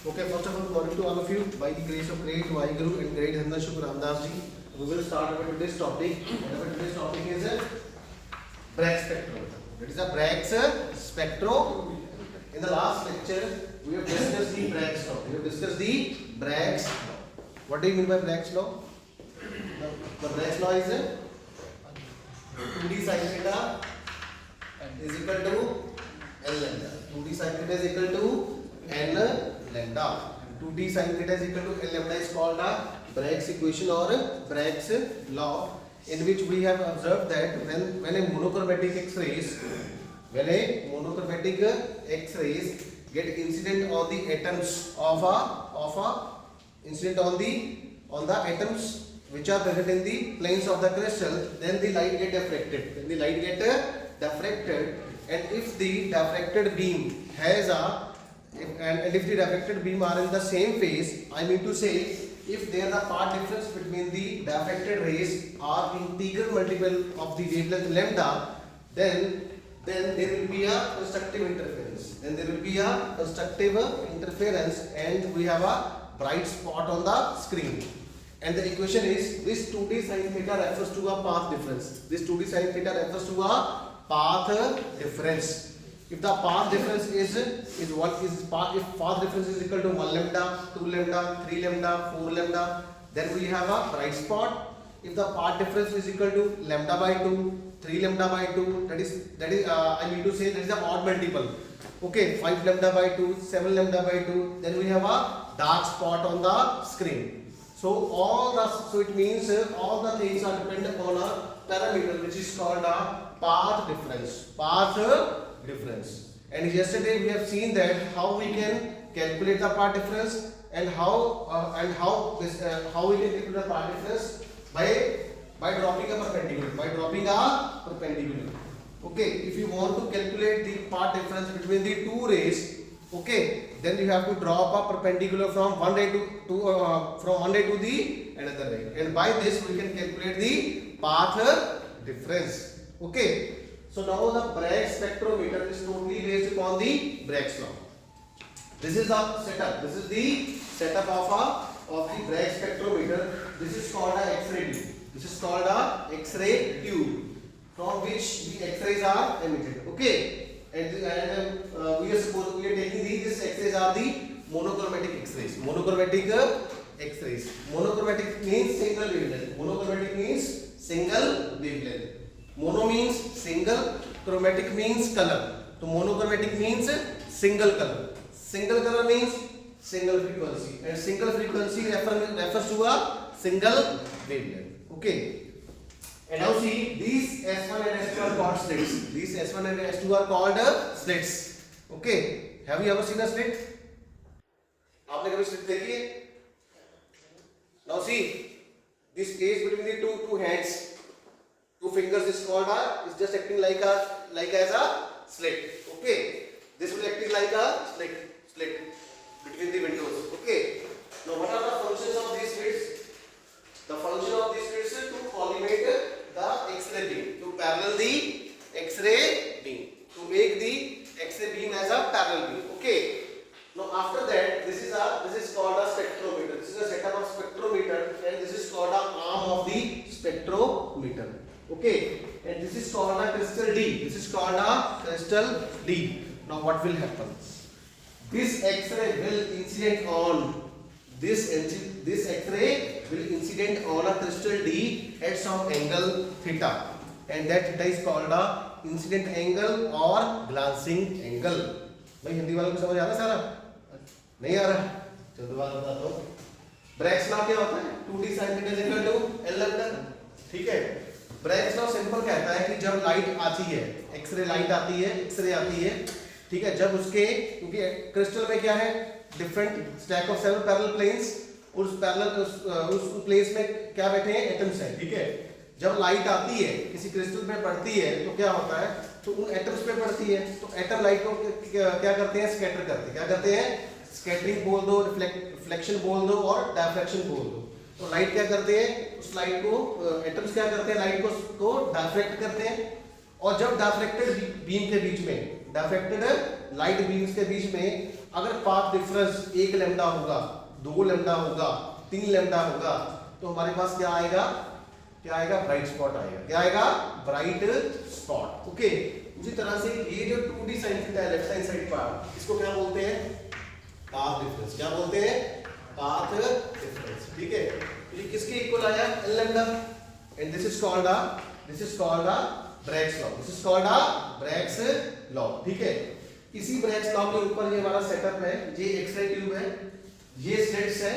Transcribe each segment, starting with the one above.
Okay, first of all, good morning to all of you. By the grace of great Vaheguru and great Dhanna Shukr Ramdas ji, we will start with today's topic. And our today's topic is Bragg spectrometer. That is a Bragg's spectrometer. In the last lecture, we have discussed the Bragg's law. We have discussed the Bragg's law. What do you mean by Bragg's law? The Bragg's law is 2d sin theta is equal to L lambda. 2d sin theta is equal to N lambda. 2d sin theta is equal to L lambda is called a Bragg's equation or Bragg's law, in which we have observed that when a monochromatic X-rays get incident on the atoms of a incident on the atoms which are present in the planes of the crystal, then the light get diffracted. And if the diffracted beam has and if the diffracted beam are in the same phase, I mean to say, if there the path difference between the diffracted rays are integral multiple of the wavelength lambda, then there will be a constructive interference. And we have a bright spot on the screen. And the equation is this 2d sin theta refers to a path difference. If the path difference if path difference is equal to 1 lambda, 2 lambda, 3 lambda, 4 lambda, then we have a bright spot. If the path difference is equal to lambda by 2, 3 lambda by 2, that is I mean to say that is the odd multiple. Okay, 5 lambda by 2, 7 lambda by 2, then we have a dark spot on the screen. So it means all the things are dependent upon a parameter which is called a path difference. And yesterday we have seen that how we can calculate the path difference and how we can calculate the path difference by dropping a perpendicular. Okay, if you want to calculate the path difference between the two rays, okay, then you have to drop a perpendicular from one ray to the another ray, and by this we can calculate the path difference. Okay, so now the Bragg spectrometer is totally based upon the Bragg's law. This is the setup. This is the setup of the Bragg spectrometer. This is called a X-ray tube from which the X-rays are emitted. Okay. And we are taking this X-rays are the monochromatic X-rays. Monochromatic means single wavelength. Mono means single, chromatic means color. So monochromatic means single color. Single color means single frequency, and single frequency refers to a single wavelength. Okay. And now see, these S1 and S2 are called slits. These S1 and S2 are called slits. Okay. Have you ever seen a slit? आपने कभी slit देखी है? Now see, this space between the two hands, two fingers is called is just acting like as a slit. Okay. This will act like a slit between the windows. Okay. Now what are the functions of these slits? The function of these slits is to collimate the X-ray beam, to parallel the X-ray beam, to make the X-ray beam as a parallel beam. Okay. Now after that, this is called a spectrometer. This is a setup of spectrometer, and this is called a arm of the spectrometer. Okay. And this is called a crystal D. Now what will happen? This X-ray will incident on this X-ray will incident on a crystal D at some angle theta, and that theta is called a incident angle or glancing angle. भाई हिंदी वालों को समझ आ रहा है सारा? नहीं आ रहा? चलो दोबारा बताता हूँ. Bragg's law क्या होता है? 2d sin theta is equal to L lambda. ठीक है? Bragg's law सिंपल कहता है कि जब लाइट आती है, एक्सरे लाइट आती है, एक्सरे आती है, ठीक है, जब उसके, क्योंकि क्रिस्टल में क्या है, different stack of seven parallel planes, उस प्लेस में क्या बैठे हैं, एटम्स हैं. ठीक है, जब लाइट आती है किसी क्रिस्टल पे पड़ती है तो क्या होता है, तो उन एटम्स पे पड़ती है, तो एटम लाइट को क्या करते हैं, स्कैटर करते हैं. क्या करते हैं? स्कैटरिंग बोल दो, रिफ्लेक्शन बोल दो और डायफ्रैक्शन बोल दो. तो लाइट क्या करते हैं, उस लाइट को एटम्स क्या करते हैं, लाइट को डायफ्रैक्ट करते हैं. और जब डायफ्रैक्टेड बीम के बीच में, डायफ्रैक्टेड लाइट बीम्स के बीच में अगर पाथ डिफरेंस 1 लैम्डा होगा, 2 लैम्डा होगा, 3 लैम्डा होगा, तो हमारे पास क्या आएगा, क्या आएगा, ब्राइट स्पॉट आएगा। क्या आएगा, ब्राइट स्पॉट। ओके, उसी तरह से ये जो 2D sin थीटा है लेफ्ट हैंड साइड पार्ट, इसको क्या बोलते हैं, पाथ डिफरेंस। क्या बोलते हैं, पाथ डिफरेंस। ठीक है, तो ये किसके इक्वल आया, L lambda, and this is called a Bragg's law. This is called a Bragg's law. ठीक है, इसी ब्रैग्स लॉ के ऊपर ये हमारा सेटअप है, ये एक्स-रे ट्यूब है, ये स्लिट्स है,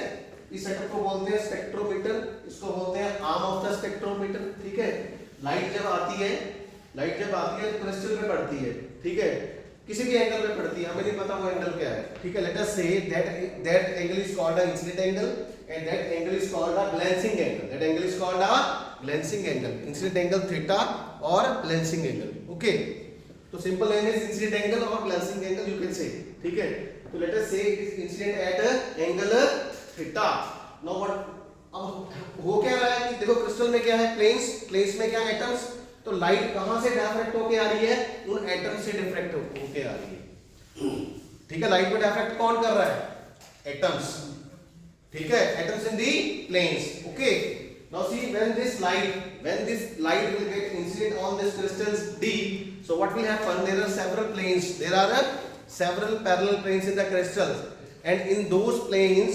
इस सेटअप को बोलते हैं स्पेक्ट्रोमीटर, इसको बोलते हैं आर्म ऑफ द स्पेक्ट्रोमीटर। ठीक है, लाइट जब आती है तो क्रिस्टल पे पड़ती है। ठीक है, किसी भी एंगल पे पड़ती है, हमें नहीं पता वो एंगल क्या है। ठीक है, let us say that angle is called a incident angle and that angle is called a glancing angle. That angle is called a glancing angle, incident angle theta और ग्लैंसिंग एंगल। ओके, तो simple name is incident angle और glancing angle you can say. ठीक है, तो let us say it is incident at angle theta. Now what, अब हो क्या रहा है कि देखो क्रिस्टल में क्या है, प्लेन्स में क्या है, एटम्स। तो लाइट कहां से डिफ्रैक्ट होके आ रही है, उन एटम्स से डिफ्रैक्ट होके आ रही है। ठीक है, लाइट को डिफ्रैक्ट कौन कर रहा है, एटम्स। ठीक है, atoms in the planes. Okay, now see when this light will get incident on this crystals D, so what will happen, there are several planes, there are several parallel planes in the crystals, and in those planes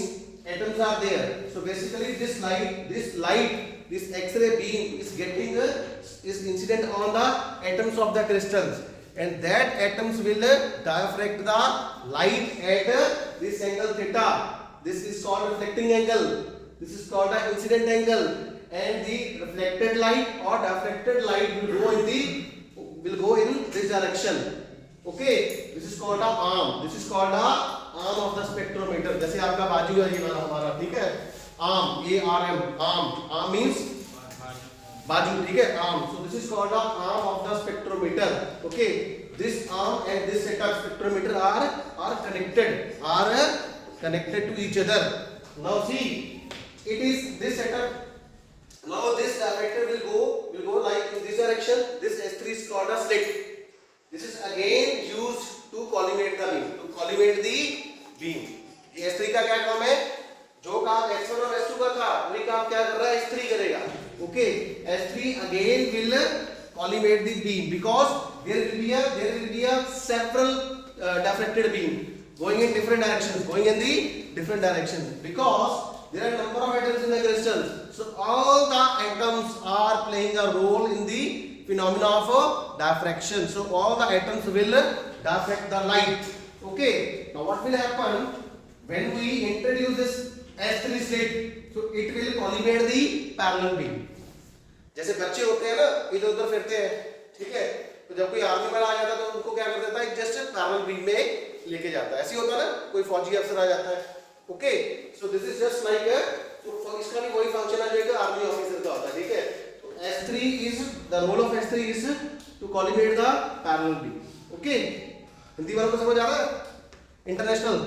atoms are there. So basically this X-ray beam is incident on the atoms of the crystals, and that atoms will diffract the light at this angle theta. This is called reflecting angle. This is called an incident angle, and the reflected light or diffracted light will go in this direction. Okay, this is called a arm. This is called a arm of the spectrometer. जैसे आपका बाजू है ये वाला हमारा, ठीक है, arm, ARM, arm means बाजू। ठीक है, arm. So this is called a arm of the spectrometer. Okay, this arm and this set of spectrometer are connected to each other. Now see, it is this setup. Now this diffractor will go like in this direction. This S3 is called a slit. This is again used to collimate the beam. To collimate the beam. S3 का क्या काम है? जो काम S1 और S2 का था, वही काम क्या कर रहा है, S3 करेगा. Okay, S3 again will collimate the beam because there will be a several diffracted beam going in different directions because there are number of atoms in the crystal. So all the atoms are playing a role in the phenomena of diffraction. So all the atoms will diffract the light. Okay. Now what will happen when we introduce this S3 slit? So it will collimate the parallel beam. जैसे बच्चे होते हैं ना, इधर उधर फिरते हैं, ठीक है, तो जब कोई आर्मी वाला आ जाता है तो उनको क्या कर देता है, जस्ट पैरेलल बीम में लेके जाता है। ऐसे होता है ना, कोई फौजी अफसर आ जाता है। Okay, so this is just like तो इसका भी वही फंक्शन है जो आर्मी ऑफिसर का होता है। ठीक है, तो S3 is the role of S3 is to collimate the parallel beam. Okay, Hindi वालों को समझ आ रहा है? International,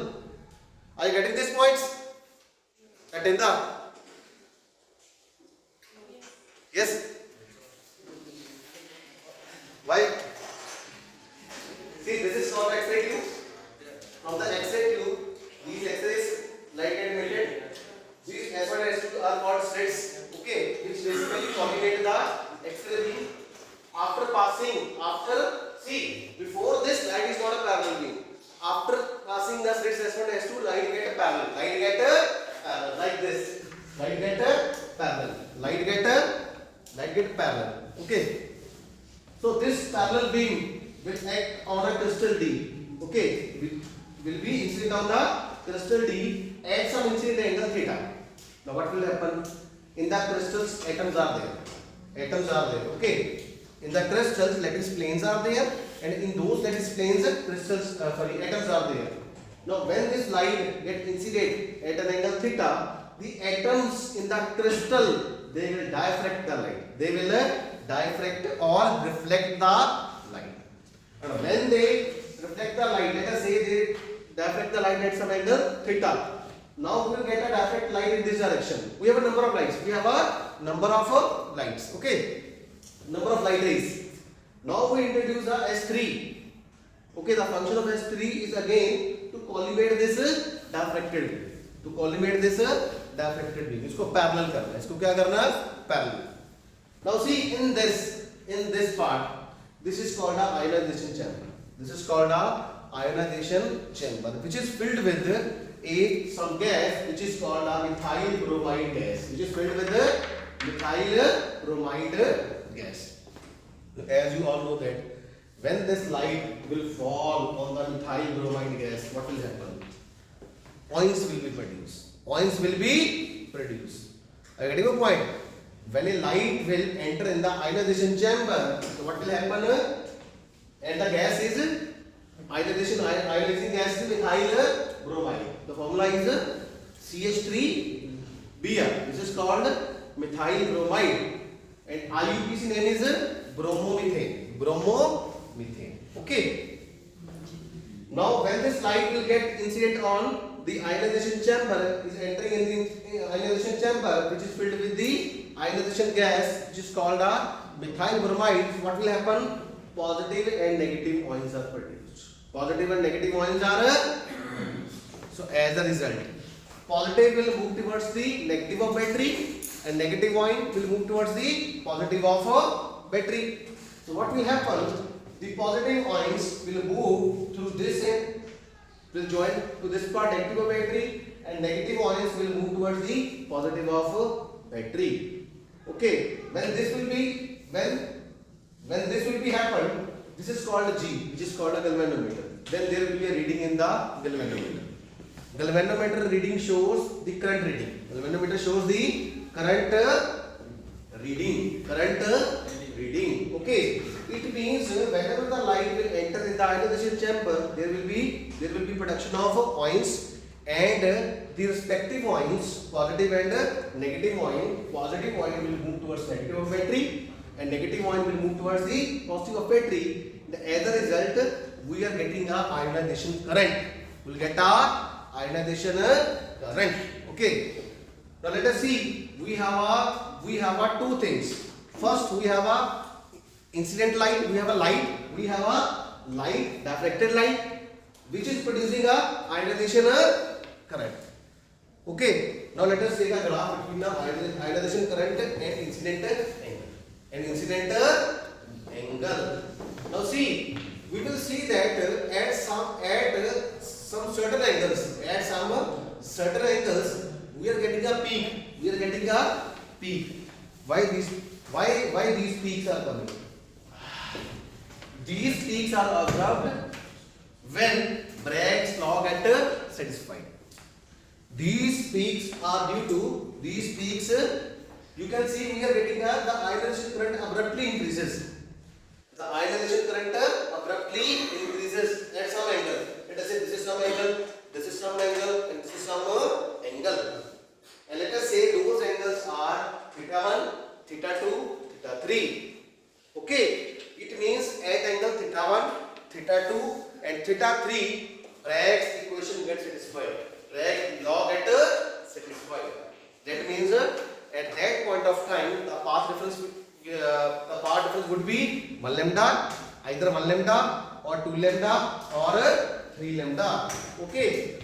are you getting this points? अटेंदा? Yes. Why? See, this is called X-ray tube. From the X-ray tube, these X-rays light get emitted. These S1 and S2 are called slits. Okay, which basically collimate the X-ray beam. See, before this light is not a parallel beam. After passing the slits S1 and S2, light get parallel. Light get like this. Light get parallel. Okay, so this parallel beam will act on a crystal D. Okay, will be incident on the crystal D at some incident angle theta. Now what will happen? In the crystals atoms are there. Okay, in the crystals lattice planes are there, and in those lattice planes atoms are there. Now when this light get incident at an angle theta, the atoms in the crystal, they will diffract the light. They will diffract or reflect the light. And when they reflect the light, let us say they diffract the light at some angle theta. Now we will get a diffract light in this direction. We have a number of lights. Okay, number of light rays. Now we introduce a S3. Okay, the function of S3 is again to collimate this diffracted beam, to collimate this diffracted beam. इसको parallel करना है, इसको क्या करना है? Parallel. Now see in this part, this is called a ionization chamber. This is called a ionization chamber, which is filled with some gas which is called a methyl bromide gas, which is filled with methyl bromide gas. As you all know that when this light will fall on the methyl bromide gas, what will happen? Points will be produced. Points will be produced. Are you getting the point? When a light will enter in the ionization chamber, so what will happen? And the gas is ionizing gas is methyl bromide. The formula is CH3Br. This is called methyl bromide, and IUPAC name is bromomethane. Bromomethane. Okay. Now, when this light will get incident on the ionization chamber, is entering in the ionization chamber, which is filled with the ionization gas, which is called a methyl bromide. What will happen? Positive and negative ions are produced. Positive and negative ions are. So as a result, positive will move towards the negative of battery, and negative ion will move towards the positive of battery. So what will happen? The positive ions will move through this end, will join to this part negative of battery, and negative ions will move towards the positive of battery. Okay, when this will be happened, this is called G, which is called a galvanometer. Then there will be a reading in the galvanometer. Galvanometer reading shows the current reading. Galvanometer shows the current reading. Okay. It means whenever the light will enter in the ionization chamber, there will be production of ions, and the respective ions, positive and negative ion. Positive ion will move towards negative of battery, and negative ion will move towards the positive of battery. As a result, we are getting a ionization current. We will get a ionization current. Okay. Now let us see. We have two things. First, we have a incident light. We have a light, diffracted light, which is producing a ionization current. Okay. Now let us take a graph between the ionization current and incident angle. Now see, we will see that at some certain angles, we are getting a peak. Why these peaks are coming? These peaks are observed when Bragg's law gets satisfied. These peaks are due to you can see we are getting the ionization current abruptly increases. The ionization current abruptly increases at some angle. Let us say this is some angle, this is some angle, and this is some angle. And let us say those angles are theta 1, theta 2, theta 3. Okay. It means at angle theta 1, theta 2, and theta 3, Bragg's equation gets satisfied. Bragg's law gets satisfied. That means at that point of time, the path difference would be 1 lambda, either 1 lambda or 2 lambda or 3 lambda. Okay.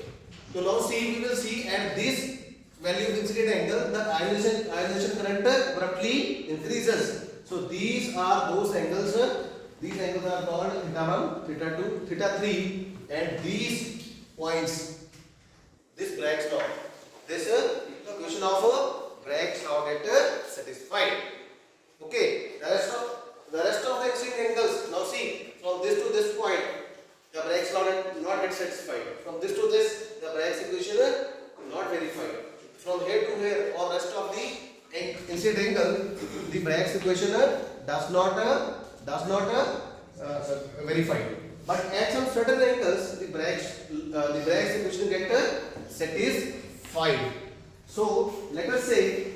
So now see, we will see at this value of incident angle, the ionization current abruptly increases. So these are those angles. These angles are called theta 1, theta 2, theta 3, and these points, this Bragg's law, this equation of Bragg's law gets satisfied. Okay, the rest of the incident angles. Now see, from this to this point, the Bragg's law not get satisfied. From this to this, the Bragg's equation not verified. From here to here, or rest of the incident angle, the Bragg's equation does not verify. But at some certain angles, the Bragg's equation gets satisfied. So let us say,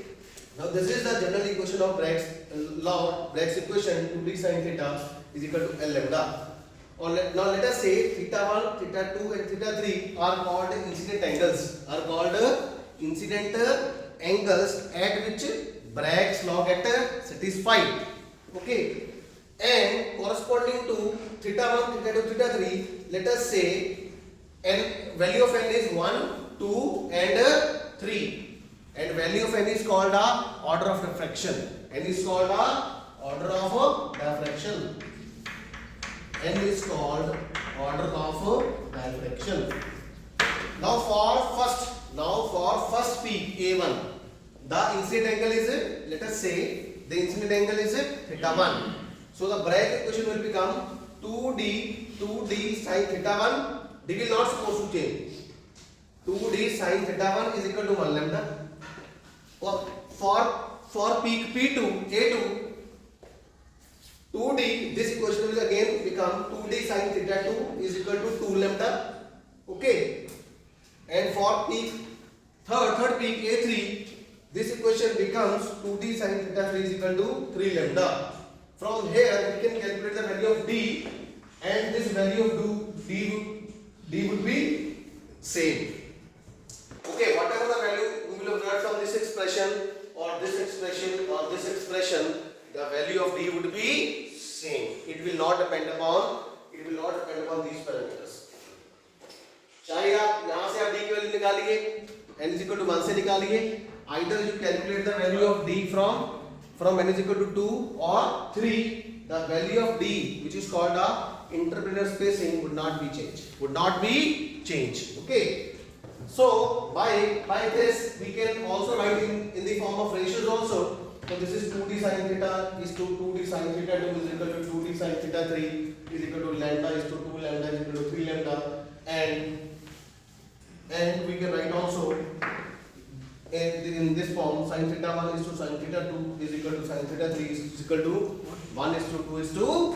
now this is the general equation of Bragg's law. Bragg's equation 2d sin theta is equal to L lambda. Now let us say theta 1, theta 2, and theta 3 are called incident angles at which Bragg's law gets satisfied. Okay, and corresponding to theta 1, theta 2, theta 3, let us say and value of n is 1, 2 and 3, and value of n is called a order of diffraction. N is called a order of diffraction. N is called order of diffraction. Now for first peak A1, the incident angle is, let us say the incident angle is theta 1. So the Bragg equation will become 2d sin theta 1. D will not supposed to change. 2d sin theta 1 is equal to 1 lambda. For peak P2 A2, 2d, this equation will again become 2d sin theta 2 is equal to 2 lambda. Okay. And for peak third peak A3, this equation becomes 2d sin theta 3 is equal to 3 lambda. From here we can calculate the value of d, and this value of d would be same. Okay, whatever the value we will have got from this expression or this expression or this expression, the value of d would be same. It will not depend upon these parameters. चाहे आप यहाँ से आप d की value निकालिए, n is equal to 1 से निकालिए, either you calculate the value of d from n is equal to 2 or 3, the value of d, which is called a interplanar spacing, would not be changed. Okay. So by this we can also write in the form of ratios also. So this is 2d sin theta is to 2d sin theta 2 is equal to 2d sin theta 3 is equal to lambda is to 2 lambda is equal to 3 lambda, and we can write also in this form sin theta 1 is to sin theta 2 is equal to sin theta 3 is equal to 1 is to 2 is to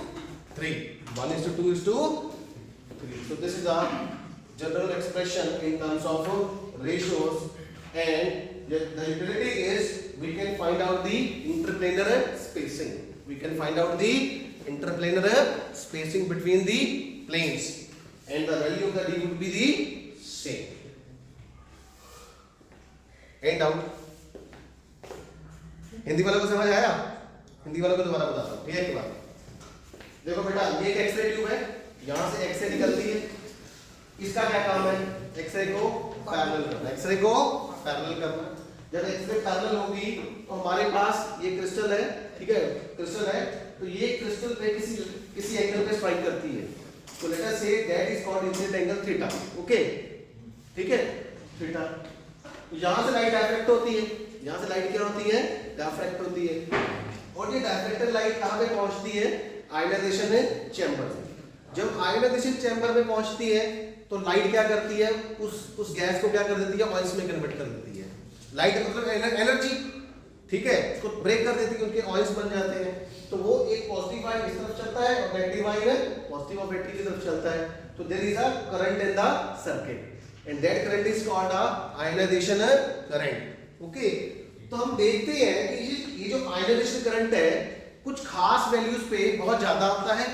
3. 1 is to 2 is to 3. So this is a general expression in terms of ratios, and the utility is we can find out the interplanar spacing. We can find out the interplanar spacing between the planes, and the value of the d would be the same. End out. Hindi वालों को समझ आया? हिंदी वालों को दोबारा बताता हूँ, ठीक है? बात देखो बेटा, ये एक एक्सरे ट्यूब है, यहाँ से एक्सरे निकलती है, इसका क्या काम है? एक्सरे को पैरेलल करना। जब एक्सरे पैरेलल होगी तो हमारे पास ये क्रिस्टल है, ठीक है? क्रिस्टल है, तो ये क्रिस्टल पे किसी एंगल पे स्ट्राइक करती है, तो let us say that is called incident angle theta. Okay, ठीक है? थीटा. यहाँ से लाइट डायफ्रैक्ट होती है, यहाँ से लाइट क्या होती है? डायफ्रैक्ट होती है, और ये डायफ्रैक्टेड लाइट कहाँ पे पहुँचती है? आयनाइजेशन चैम्बर में. जब आयनाइजेशन चैम्बर में पहुँचती है तो लाइट क्या करती है? उस गैस को क्या कर देती है? ऑयल्स में कन्वर्ट कर देती है. लाइट मतलब एनर्जी, ठीक है, उसको ब्रेक कर देती है, उनके ऑयल्स बन जाते हैं. तो वो एक पॉजिटिव आयन इस तरफ चलता है और नेगेटिव आयन पॉजिटिव और बैटरी की तरफ चलता है. तो there is a current in the circuit and that current is called a ionization current. Okay, तो हम देखते हैं कि ये जो आयनाइजेशन करंट है कुछ खास वैल्यूज पे बहुत ज्यादा होता है,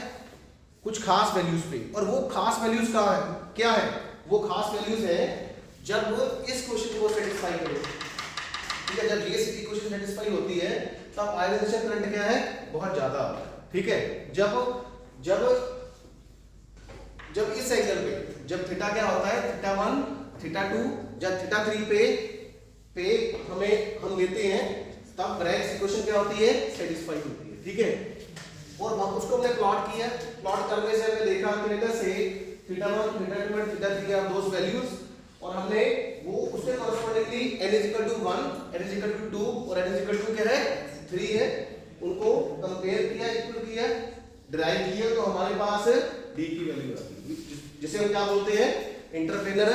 कुछ खास वैल्यूज पे. और वो खास वैल्यूज क्या है? वो खास वैल्यूज है जब इस क्वेश्चन को सेटिस्फाई करे, ठीक है? जब ये इक्वेशन सेटिस्फाई होती है तब आयनाइजेशन करंट क्या है? बहुत ज्यादा होता है, ठीक है? जब इस एंगल पे जब थीटा क्या होता है? थीटा 1, थीटा 2, जब थीटा 3 पे हम लेते हैं तब ब्रैग्स इक्वेशन क्या होती है? सेटिस्फाई होती है, ठीक है? और हम उसको हमने प्लॉट किया. प्लॉट करने से हमने देखा कि let us say theta 1, theta 2 and theta 3 are those values, और हमने वो उसके correspondingly n is equal to 1, n is equal to 2 और n इज इक्वल टू क्या है? 3 है. उनको कंपेयर किया, इक्वल किया, डिराइव किया, तो हमारे पास d की वैल्यू आती है, जिसे हम क्या बोलते हैं? Interplanar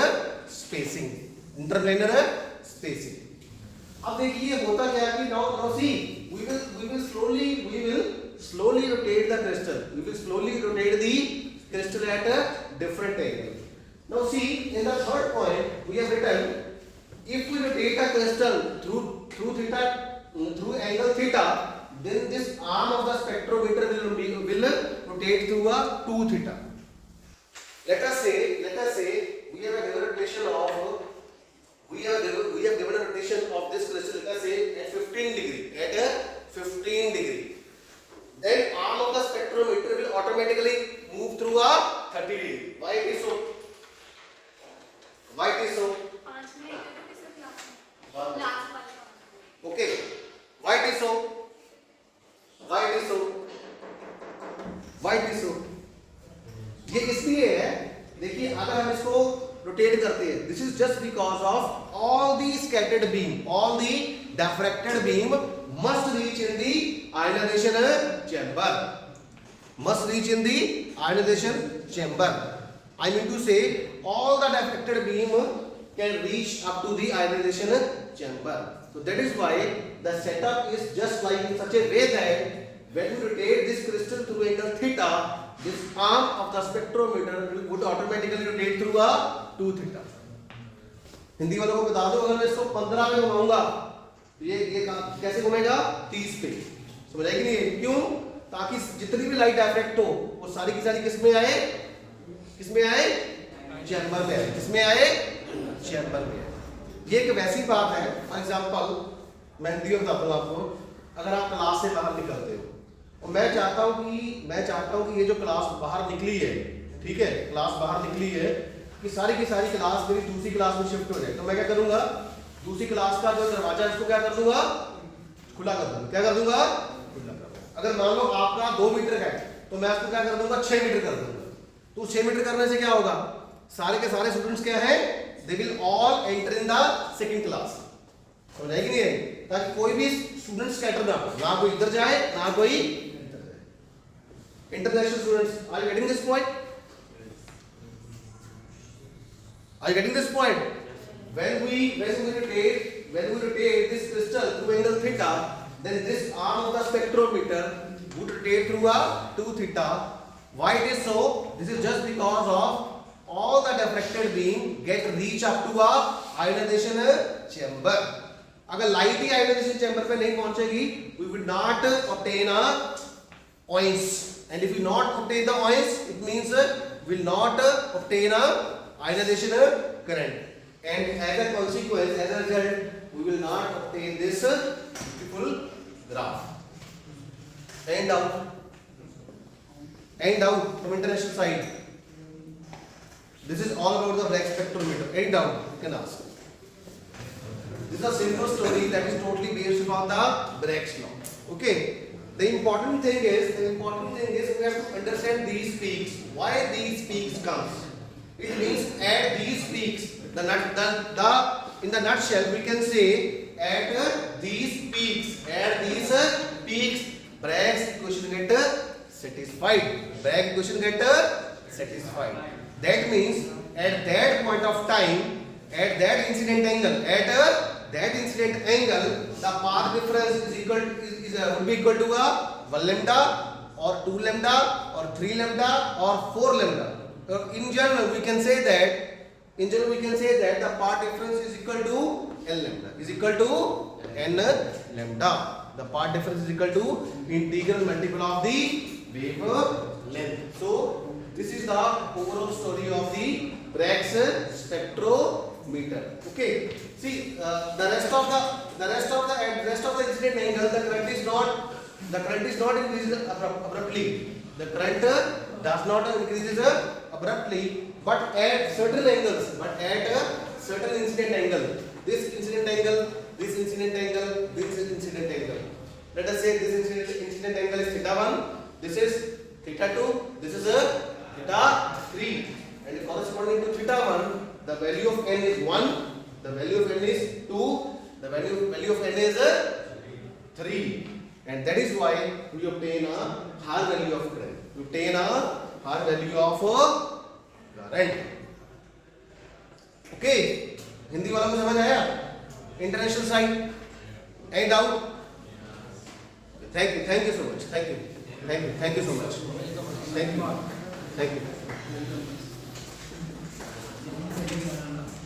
spacing. Interplanar spacing. अब देखिए होता क्या है कि now see we will slowly rotate the crystal. We will slowly rotate the crystal at a different angle. Now see, in the third point we have written if we rotate a crystal through angle theta, then this arm of the spectrometer will rotate through a 2 theta. Let us say we have given a rotation of this crystal, let us say at 15 degree. Then arm of the spectrometer will automatically move through a 30 degree. Why it is so? this is just because of all the scattered beam, all the diffracted beam must reach in the ionization chamber. Must reach in the ionization chamber. I mean to say, all the diffracted beam can reach up to the ionization chamber. So that is why the setup is just like in such a way that when you rotate this crystal through angle theta, this arm of the spectrometer would automatically rotate through a 2 theta. Hindi वालों को बता दो, अगर मैं इसको 15 में घुमाऊंगा तो ये कैसे घूमेगा? 30 पे. समझ आएगी नहीं? क्यों? ताकि जितनी भी लाइट डायरेक्ट हो वो सारी की सारी किस में आए? किस में आए? चैम्बर में आए. किस में आए? चैम्बर में आए. ये एक वैसी बात है. फॉर एग्जांपल मैं हिंदी में बताता हूँ आपको. अगर आप क्लास से बाहर निकलते हो और मैं चाहता हूँ कि ये जो क्लास बाहर निकली है, ठीक है, क्लास बाहर निकली है, कि सारी की सारी क्लास मेरी दूसरी क्लास में शिफ्ट हो जाए, तो मैं क्या करूंगा? दूसरी क्लास का जो दरवाजा है इसको क्या कर दूंगा? खुला कर दूंगा. क्या कर दूंगा? खुला कर दूंगा. अगर मान लो आपका 2 मीटर है तो मैं इसको क्या कर दूंगा? 6 मीटर कर दूंगा. तो 6 मीटर करने से क्या होगा? सारे के सारे स्टूडेंट्स क्या है? They will all enter in the second class. समझ आएगी नहीं? ताकि कोई भी स्टूडेंट स्कैटर ना हो, ना कोई इधर जाए ना कोई इधर जाए. International students, are you getting this point? Are you getting this point? When we rotate this crystal through angle theta, then this arm of the spectrometer would rotate through a 2 theta. Why it is so? This is just because of all the diffracted beam get reach up to a ionization chamber. अगर light ही ionization chamber पे नहीं पहुंचेगी, we would not obtain a ions. And if we not obtain the ions, it means we will not obtain a ionization current, and as a consequence, as a result, we will not obtain this beautiful graph. And out from international side, this is all about the Bragg spectrometer. And out, you can ask. This is a simple story that is totally based upon the Bragg's law. Okay. The important thing is we have to understand these peaks. Why these peaks comes? It means at these peaks, in the nutshell, we can say at these peaks, Bragg's equation get satisfied. Bragg's equation get satisfied. That means at that point of time, at that incident angle, the path difference would be equal to a 1 lambda or 2 lambda or 3 lambda or 4 lambda. In general, we can say that the path difference is equal to L lambda. Is equal to N lambda. The path difference is equal to integral multiple of the wavelength. So this is the overall story of the Bragg's spectrometer. Okay. See the rest of the incident angle, the current is not increases abruptly. The current does not increases abruptly, but at certain angles, incident angle, this incident angle. Let us say this incident angle is theta 1, this is theta 2, this is theta 3, and corresponding to theta 1, the value of n is 1, the value of n is 2, the value of n is 3, and that is why we obtain a higher value of current. We obtain a higher value of current. Okay, Hindi वाला में समझ आया? International side and out. Thank you so much. Thank you so much. Thank you.